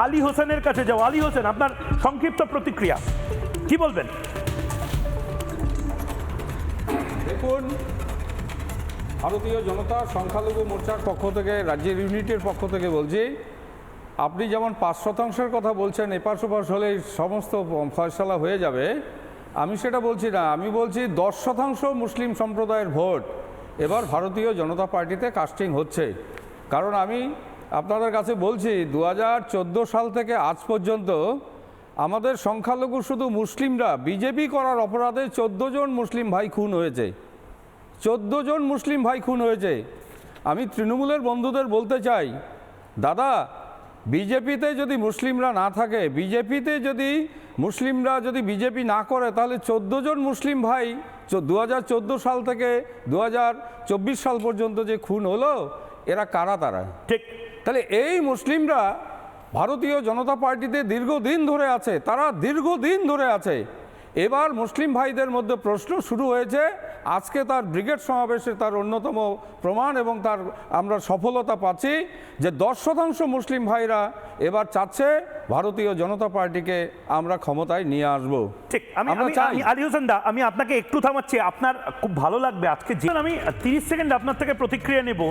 আলী হোসেনের কাছে যাও। আলী হোসেন, আপনার সংক্ষিপ্ত প্রতিক্রিয়া কি বলবেন? দেখুন, ভারতীয় জনতা সংখ্যালঘু মোর্চার পক্ষ থেকে, রাজ্যের ইউনিটের পক্ষ থেকে বলছি, আপনি যেমন 5% কথা বলছেন, এপাশ ওপাশ হলে সমস্ত ফয়সালা হয়ে যাবে, আমি সেটা বলছি না। আমি বলছি 10% মুসলিম সম্প্রদায়ের ভোট এবার ভারতীয় জনতা পার্টিতে কাস্টিং হচ্ছে। কারণ আমি আপনাদের কাছে বলছি, 2014 সাল থেকে আজ পর্যন্ত আমাদের সংখ্যালঘু শুধু মুসলিমরা বিজেপি করার অপরাধে 14 জন মুসলিম ভাই খুন হয়েছে। 14 জন মুসলিম ভাই খুন হয়েছে। আমি তৃণমূলের বন্ধুদের বলতে চাই, দাদা, বিজেপিতে যদি মুসলিমরা না থাকে, বিজেপিতে যদি মুসলিমরা যদি বিজেপি না করে, তাহলে 14 জন মুসলিম ভাই 2014 সাল থেকে 2024 সাল পর্যন্ত যে খুন হলো, এরা কারা? তারা ঠিক। তাহলে এই মুসলিমরা ভারতীয় জনতা পার্টিতে দীর্ঘদিন ধরে আছে, তারা দীর্ঘদিন ধরে আছে। এবার মুসলিম ভাইদের মধ্যে প্রশ্ন শুরু হয়েছে। আজকে তার ব্রিগেড সমাবেশে তার অন্যতম প্রমাণ এবং তার আমরা সফলতা পাচ্ছি যে 10% মুসলিম ভাইরা এবার চাচ্ছে ভারতীয় জনতা পার্টিকে আমরা ক্ষমতায় নিয়ে আসব। ঠিক। আমি আলী হোসেন দা, আমি আপনাকে একটু থামাচ্ছি, আপনার খুব ভালো লাগবে আজকে যে আমি 30 সেকেন্ড আপনার থেকে প্রতিক্রিয়া নেব।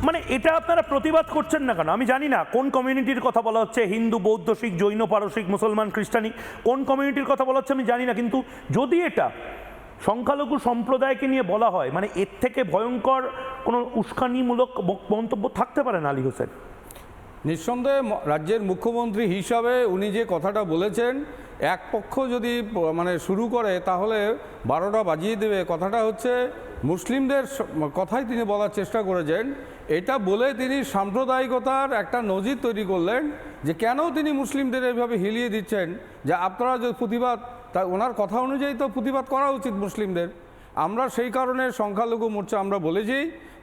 মানে এটা আপনারা প্রতিবাদ করছেন না কেন? আমি জানি না কোন কমিউনিটির কথা বলা হচ্ছে, হিন্দু, বৌদ্ধ, শিখ, জৈন, পারসিক, মুসলমান, খ্রিস্টানি, কোন কমিউনিটির কথা বলা হচ্ছে আমি জানি না, কিন্তু যদি এটা সংখ্যালঘু সম্প্রদায়কে নিয়ে বলা হয়, মানে এর থেকে ভয়ঙ্কর কোনো উস্কানিমূলক মন্তব্য থাকতে পারে না আলী হোসেন? নিঃসন্দেহে রাজ্যের মুখ্যমন্ত্রী হিসাবে উনি যে কথাটা বলেছেন, এক পক্ষ যদি মানে শুরু করে তাহলে 12টা বাজিয়ে দেবে। কথাটা হচ্ছে মুসলিমদের কথাই তিনি বলার চেষ্টা করেছেন। এটা বলে তিনি সাম্প্রদায়িকতার একটা নজির তৈরি করলেন যে কেন তিনি মুসলিমদের এইভাবে হিলিয়ে দিচ্ছেন, যে আপনারা যে প্রতিবাদ, তা ওনার কথা অনুযায়ী তো প্রতিবাদ করা উচিত মুসলিমদের। আমরা সেই কারণে সংখ্যালঘু মোর্চা আমরা বলেছি,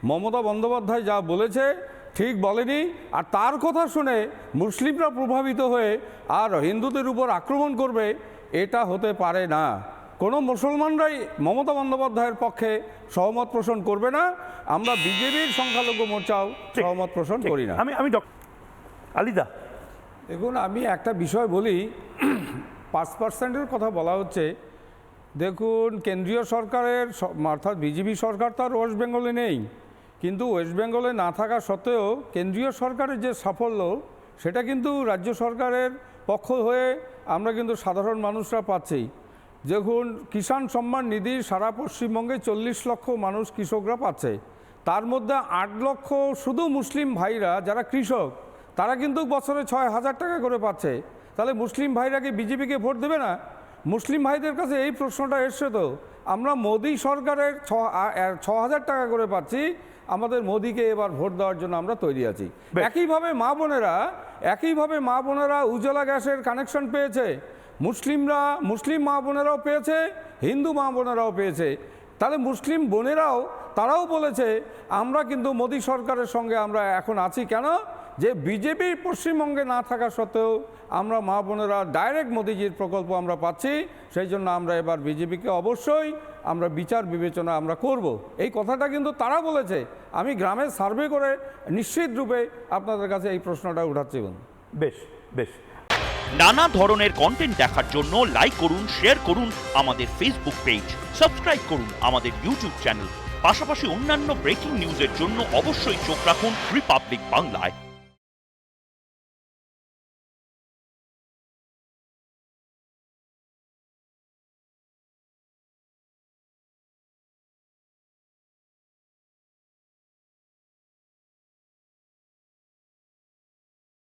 মমতা বন্দ্যোপাধ্যায় যা বলেছে ঠিক বলেনি, আর তার কথা শুনে মুসলিমরা প্রভাবিত হয়ে আর হিন্দুদের উপর আক্রমণ করবে, এটা হতে পারে না। কোনো মুসলমানরাই মমতা বন্দ্যোপাধ্যায়ের পক্ষে সহমত পোষণ করবে না। আমরা বিজেপির সংখ্যালঘু মোর্চাও সহমত পোষণ করি না। আমি আলিদা, দেখুন, আমি একটা বিষয় বলি, 5%-এর কথা বলা হচ্ছে। দেখুন, কেন্দ্রীয় সরকারের অর্থাৎ বিজেপি সরকার তো আর ওয়েস্ট বেঙ্গলে নেই, কিন্তু ওয়েস্ট বেঙ্গলে না থাকা সত্ত্বেও কেন্দ্রীয় সরকারের যে সাফল্য, সেটা কিন্তু রাজ্য সরকারের পক্ষ হয়ে আমরা কিন্তু সাধারণ মানুষরা পাচ্ছি। দেখুন, কিষাণ সম্মান নিধি সারা পশ্চিমবঙ্গে 40 লক্ষ মানুষ কৃষকরা পাচ্ছে। তার মধ্যে 8 লক্ষ শুধু মুসলিম ভাইরা যারা কৃষক, তারা কিন্তু বছরে 6,000 টাকা করে পাচ্ছে। তাহলে মুসলিম ভাইরা কি বিজেপিকে ভোট দেবে না? মুসলিম ভাইদের কাছে এই প্রশ্নটা এসছে তো। আমরা মোদী সরকারের 6,000 টাকা করে পাচ্ছি, আমাদের মোদীকে এবার ভোট দেওয়ার জন্য আমরা তৈরি আছি। একইভাবে মা বোনেরা উজ্জ্বলা গ্যাসের কানেকশন পেয়েছে। মুসলিম মা বোনেরাও পেয়েছে, হিন্দু মা বোনেরাও পেয়েছে। তাহলে মুসলিম বোনেরাও তারাও বলেছে আমরা কিন্তু মোদী সরকারের সঙ্গে আমরা এখন আছি। কেন? যে বিজেপি পশ্চিমবঙ্গে না থাকা সত্ত্বেও আমরা মা বোনেরা ডাইরেক্ট মোদিজির প্রকল্প আমরা পাচ্ছি। সেই জন্য আমরা এবার বিজেপিকে অবশ্যই আমরা বিচার বিবেচনা আমরা করব। এই কথাটা কিন্তু তারা বলেছে। আমি গ্রামে সার্ভে করে নিশ্চিত রূপে আপনাদের কাছে এই প্রশ্নটা উঠাচ্ছি। বেশ বেশ। নানা ধরনের কন্টেন্ট দেখার জন্য লাইক করুন, শেয়ার করুন আমাদের ফেসবুক পেজ, সাবস্ক্রাইব করুন আমাদের ইউটিউব চ্যানেল। পাশাপাশি অন্যান্য ব্রেকিং নিউজের জন্য অবশ্যই চোখ রাখুন রিপাবলিক বাংলায়।